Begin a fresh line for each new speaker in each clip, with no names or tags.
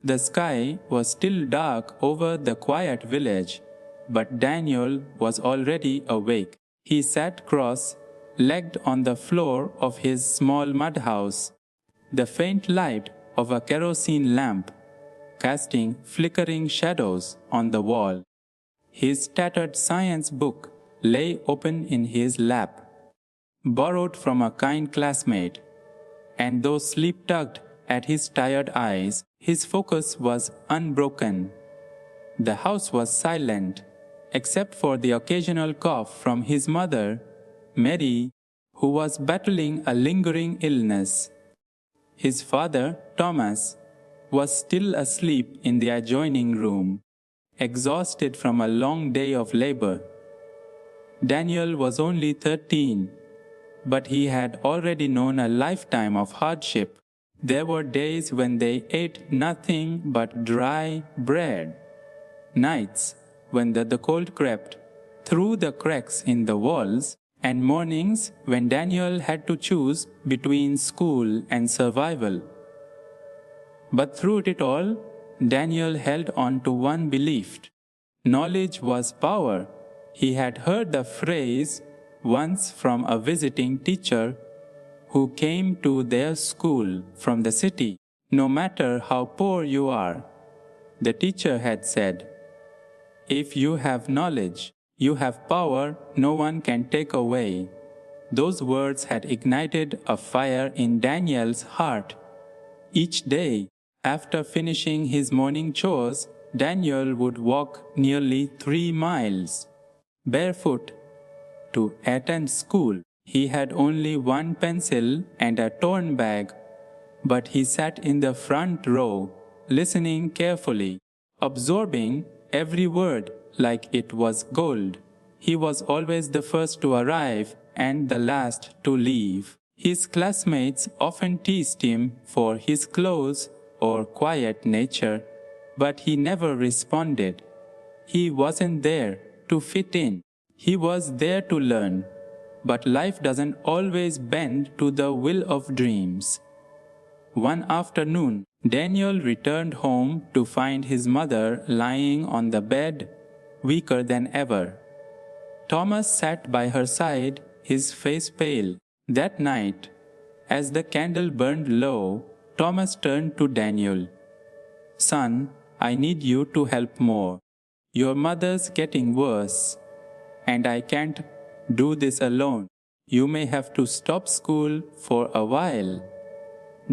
The sky was still dark over the quiet village, but Daniel was already awake. He sat cross-legged on the floor of his small mud house, the faint light of a kerosene lamp casting flickering shadows on the wall. His tattered science book lay open in his lap, borrowed from a kind classmate, and though sleep tugged at his tired eyes, his focus was unbroken. The house was silent, except for the occasional cough from his mother, Mary, who was battling a lingering illness. His father, Thomas, was still asleep in the adjoining room, exhausted from a long day of labor. Daniel was only 13, but he had already known a lifetime of hardship. There were days when they ate nothing but dry bread, nights when the cold crept through the cracks in the walls, and mornings when Daniel had to choose between school and survival. But through it all, Daniel held on to one belief: knowledge was power. He had heard the phrase once from a visiting teacher who came to their school from the city. No matter how poor you are, the teacher had said, if you have knowledge, you have power no one can take away. Those words had ignited a fire in Daniel's heart. Each day, after finishing his morning chores, Daniel would walk nearly 3 miles, barefoot, to attend school. He had only one pencil and a torn bag, but he sat in the front row, listening carefully, absorbing every word like it was gold. He was always the first to arrive and the last to leave. His classmates often teased him for his close or quiet nature, but he never responded. He wasn't there to fit in. He was there to learn. But life doesn't always bend to the will of dreams. One afternoon, Daniel returned home to find his mother lying on the bed, weaker than ever. Thomas sat by her side, his face pale. That night, as the candle burned low, Thomas turned to Daniel. Son, I need you to help more. Your mother's getting worse, and I can't do this alone. You may have to stop school for a while.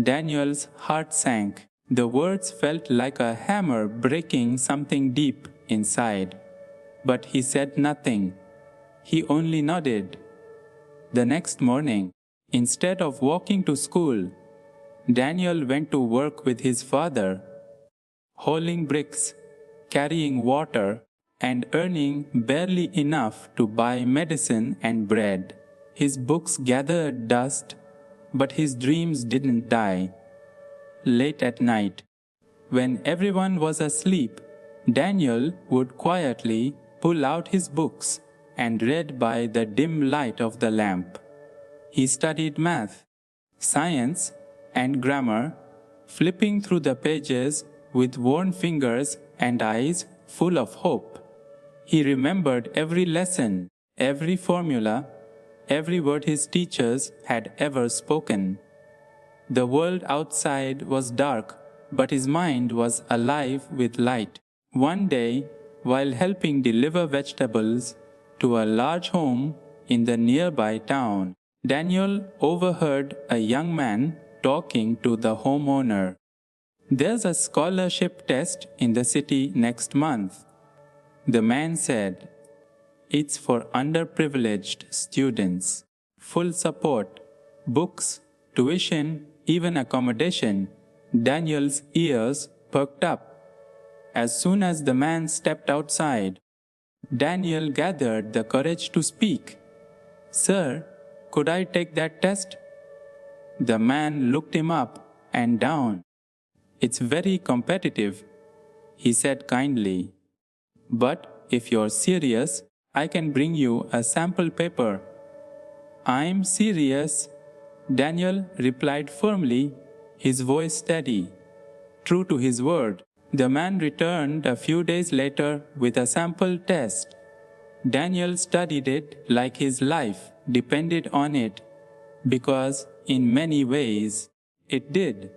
Daniel's heart sank. The words felt like a hammer breaking something deep inside. But he said nothing. He only nodded. The next morning, instead of walking to school, Daniel went to work with his father, hauling bricks, carrying water, and earning barely enough to buy medicine and bread. His books gathered dust, but his dreams didn't die. Late at night, when everyone was asleep, Daniel would quietly pull out his books and read by the dim light of the lamp. He studied math, science, and grammar, flipping through the pages with worn fingers and eyes full of hope. He remembered every lesson, every formula, every word his teachers had ever spoken. The world outside was dark, but his mind was alive with light. One day, while helping deliver vegetables to a large home in the nearby town, Daniel overheard a young man talking to the homeowner. There's a scholarship test in the city next month. The man said, it's for underprivileged students. Full support, books, tuition, even accommodation. Daniel's ears perked up. As soon as the man stepped outside, Daniel gathered the courage to speak. Sir, could I take that test? The man looked him up and down. It's very competitive, he said kindly. But if you're serious, I can bring you a sample paper. I'm serious, Daniel replied firmly, his voice steady. true to his word. The man returned a few days later with a sample test. Daniel studied it like his life depended on it, because in many ways it did.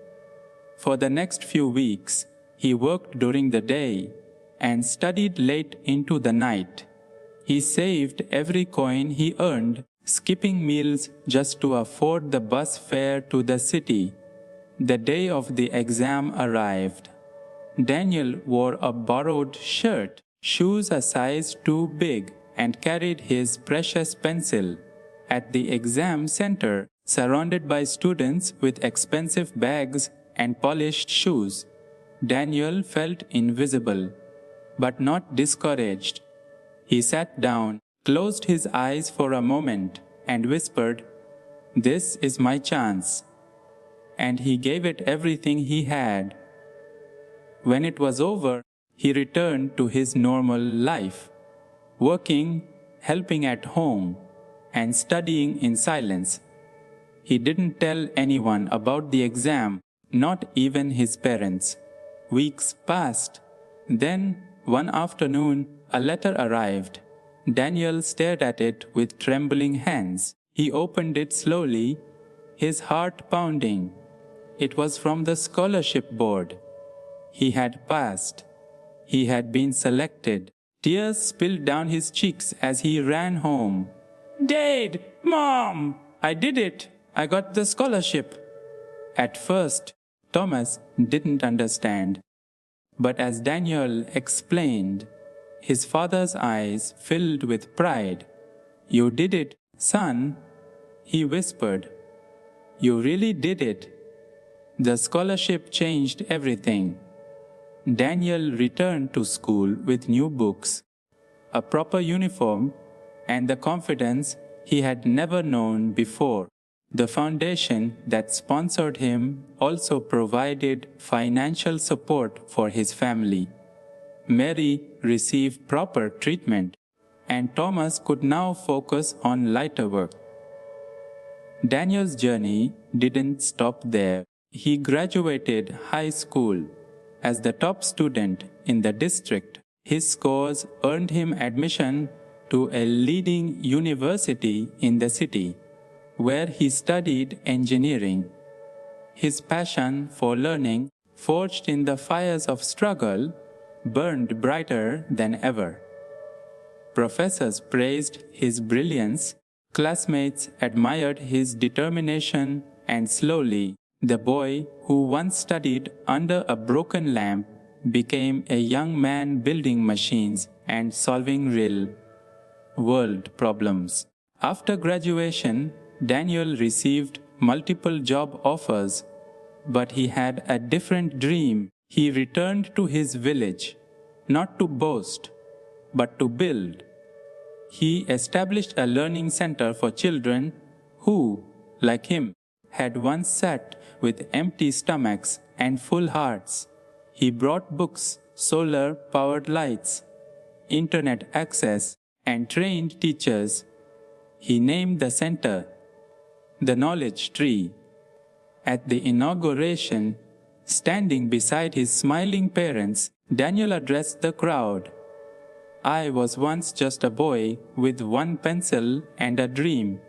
For the next few weeks, he worked during the day and studied late into the night. He saved every coin he earned, skipping meals just to afford the bus fare to the city. The day of the exam arrived. Daniel wore a borrowed shirt, shoes a size too big, and carried his precious pencil. At the exam center, surrounded by students with expensive bags and polished shoes, Daniel felt invisible, but not discouraged. He sat down, closed his eyes for a moment, and whispered, "This is my chance." And he gave it everything he had. When it was over, he returned to his normal life, working, helping at home, and studying in silence. He didn't tell anyone about the exam, not even his parents. Weeks passed. Then, one afternoon, a letter arrived. Daniel stared at it with trembling hands. He opened it slowly, his heart pounding. It was from the scholarship board. He had passed. He had been selected. Tears spilled down his cheeks as he ran home. "Dad! Mom! I did it! I got the scholarship!" At first, Thomas didn't understand. But as Daniel explained, his father's eyes filled with pride. "You did it, son," he whispered. "You really did it." The scholarship changed everything. Daniel returned to school with new books, a proper uniform, and the confidence he had never known before. The foundation that sponsored him also provided financial support for his family. Mary received proper treatment, and Thomas could now focus on lighter work. Daniel's journey didn't stop there. He graduated high school. As the top student in the district, his scores earned him admission to a leading university in the city, where he studied engineering. His passion for learning, forged in the fires of struggle, burned brighter than ever. Professors praised his brilliance, classmates admired his determination, and slowly, the boy who once studied under a broken lamp became a young man building machines and solving real-world problems. After graduation, Daniel received multiple job offers, but he had a different dream. He returned to his village, not to boast, but to build. He established a learning center for children who, like him, had once sat with empty stomachs and full hearts. He brought books, solar-powered lights, internet access, and trained teachers. He named the center the Knowledge Tree. At the inauguration, standing beside his smiling parents, Daniel addressed the crowd. "I was once just a boy with one pencil and a dream.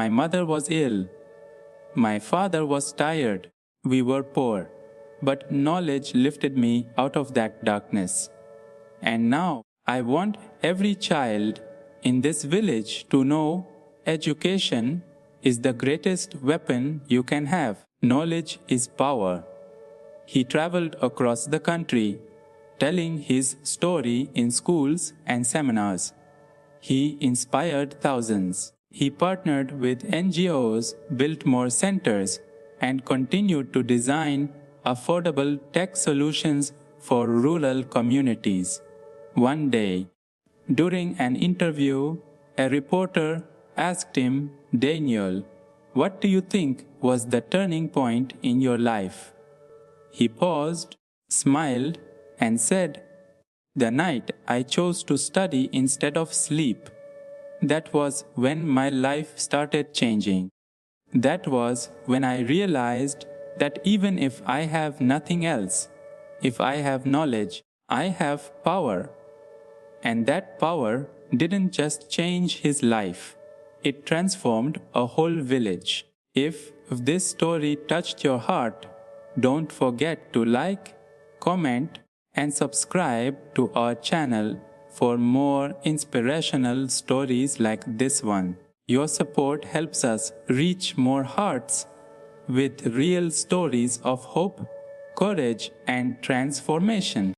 My mother was ill. My father was tired. We were poor. But knowledge lifted me out of that darkness. And now I want every child in this village to know education is the greatest weapon you can have. Knowledge is power." He traveled across the country, telling his story in schools and seminars. He inspired thousands. He partnered with NGOs, built more centers, and continued to design affordable tech solutions for rural communities. One day, during an interview, a reporter asked him, "Daniel, what do you think was the turning point in your life?" He paused, smiled, and said, "The night I chose to study instead of sleep. That was when my life started changing. That was when I realized that even if I have nothing else, If I have knowledge, I have power. And that power didn't just change his life, it transformed a whole village. If this story touched your heart, don't forget to like, comment, and subscribe to our channel for more inspirational stories like this one. Your support helps us reach more hearts with real stories of hope, courage, and transformation.